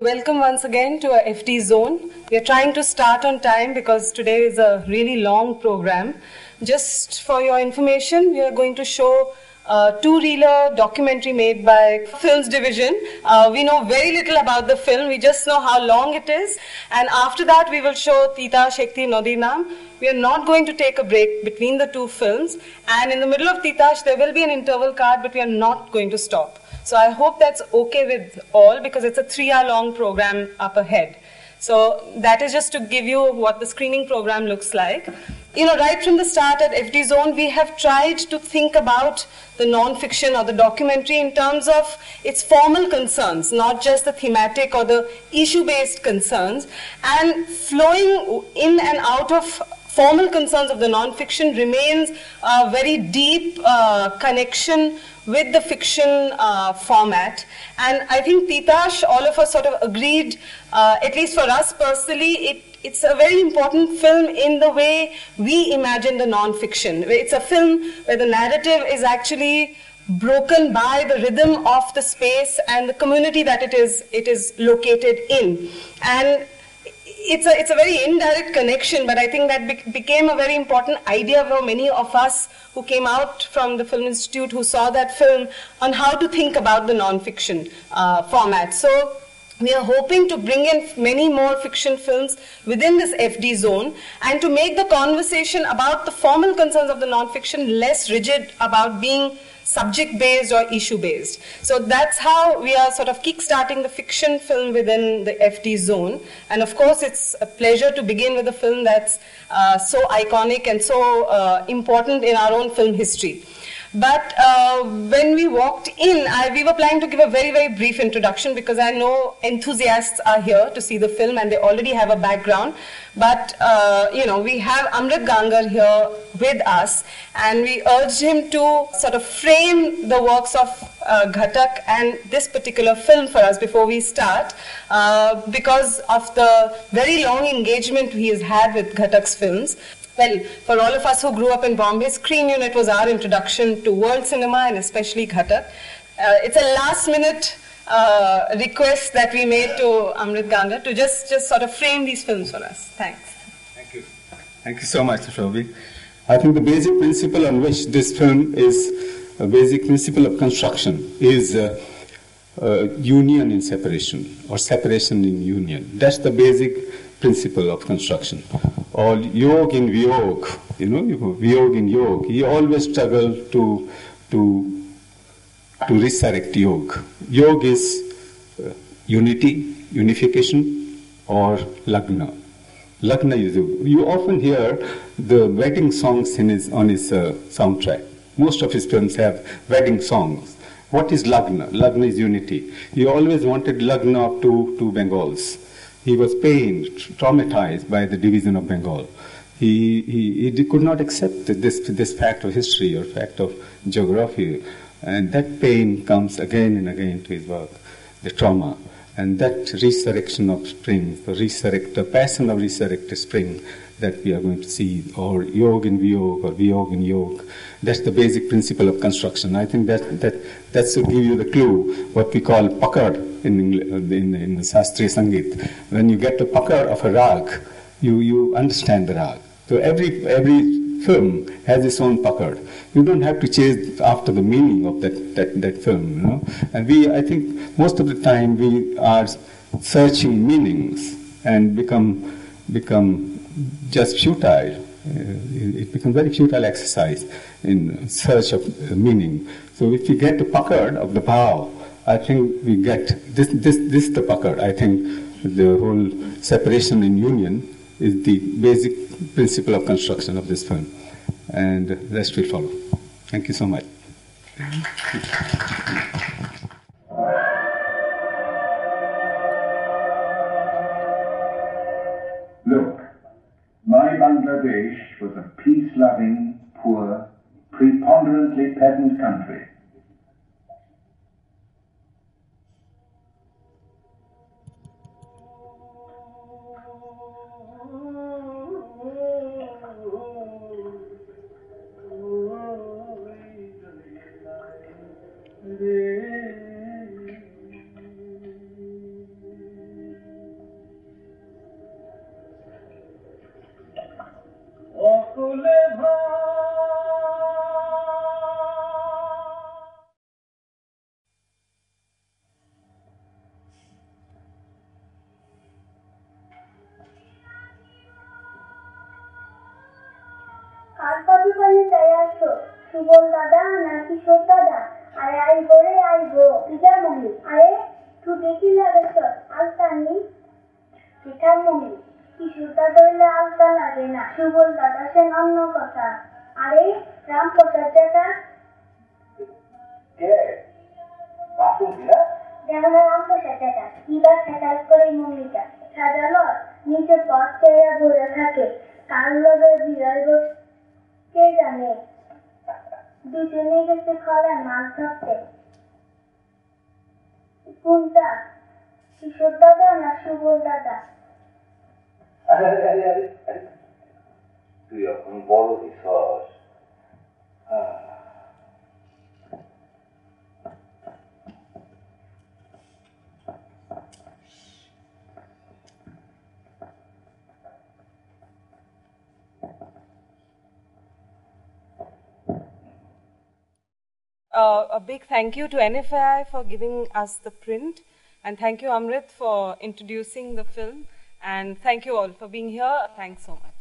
Welcome once again to our FT zone. We are trying to start on time because today is a really long program. Just for your information, we are going to show a two-reeler documentary made by Films Division. We know very little about the film, we just know how long it is. And after that, we will show Titash Ekti Nadir Naam. We are not going to take a break between the two films. And in the middle of Titash, there will be an interval card, but we are not going to stop. So I hope that's okay with all because it's a 3-hour long program up ahead. So that is just to give you what the screening program looks like. You know, right from the start at FD Zone, we have tried to think about the non-fiction or the documentary in terms of its formal concerns, not just the thematic or the issue-based concerns. And flowing in and out of formal concerns of the non-fiction remains a very deep connection with the fiction format. And I think Titash, all of us sort of agreed, at least for us personally, it's a very important film in the way we imagine the non-fiction. It's a film where the narrative is actually broken by the rhythm of the space and the community that it is located in. And it's a very indirect connection, but I think that became a very important idea for many of us who came out from the Film Institute, who saw that film, on how to think about the non-fiction format. So we are hoping to bring in many more fiction films within this FD zone and to make the conversation about the formal concerns of the non-fiction less rigid about being subject-based or issue-based. So that's how we are sort of kick-starting the fiction film within the FD zone. And of course, it's a pleasure to begin with a film that's so iconic and so important in our own film history. But when we walked in, we were planning to give a very, very brief introduction because I know enthusiasts are here to see the film and they already have a background. But, you know, we have Amrit Gangar here with us and we urged him to sort of frame the works of Ghatak and this particular film for us before we start because of the very long engagement he has had with Ghatak's films. Well, for all of us who grew up in Bombay, Screen Unit was our introduction to world cinema and especially Ghatak. It's a last-minute request that we made to Amrit Gangar to just sort of frame these films for us. Thanks. Thank you. Thank you so much, Shobhi. I think the basic principle on which this film is a basic principle of construction is union in separation or separation in union. That's the basic principle of construction. Or yog in vyog, you know, vyog in yog. You always struggle to resurrect yog. Yog is unity, unification, or lagna. Lagna you often hear the wedding songs on his soundtrack. Most of his films have wedding songs. What is lagna? Lagna is unity. He always wanted lagna of two Bengals. He was pained, traumatized by the division of Bengal. He could not accept this fact of history or fact of geography. And that pain comes again and again to his work, the trauma. And that resurrection of spring, the passion of resurrected spring that we are going to see, or yog in vyog, or vyog in yog, that's the basic principle of construction. I think that should give you the clue, what we call pakad in the Shastriya Sangeet. When you get the pakad of a rag, you understand the rag. So every film has its own pakad. You don't have to chase after the meaning of that film, you know. And I think most of the time we are searching meanings and become just futile. It becomes very futile exercise in search of meaning. So if we get the pakad of the bhav, I think we get this the pakad. I think the whole separation in union is the basic principle of construction of this film. And the rest will follow. Thank you so much. Look, my Bangladesh was a peace-loving, poor, preponderantly peasant country. Subal দাদা না কিশোর দাদা আরে আইবো রে আইবো পিঠা mummy আরে তুই দেখি লাগছ আলতানি পিঠা মমি কিশোর দাদা হইলে আলতা লাগে না সুবল দাদা সে অন্য কথা আরে রামপ্রসাদ দাদা কে বাসু দিলা দেখো রামপ্রসাদ দাদা কিবা খেতাল করে মমিটা সাজালো নিচে পথ চেয়ে বলে থাকে কার লগে বিড়াল কে জানে দুজনে গেছে খরা মাছ ধরতে কোনটা কিশোর দাদা না সুবল দাদা তুই এখন বড় হইছস A big thank you to NFI for giving us the print, and thank you Amrit for introducing the film, and thank you all for being here. Thanks so much.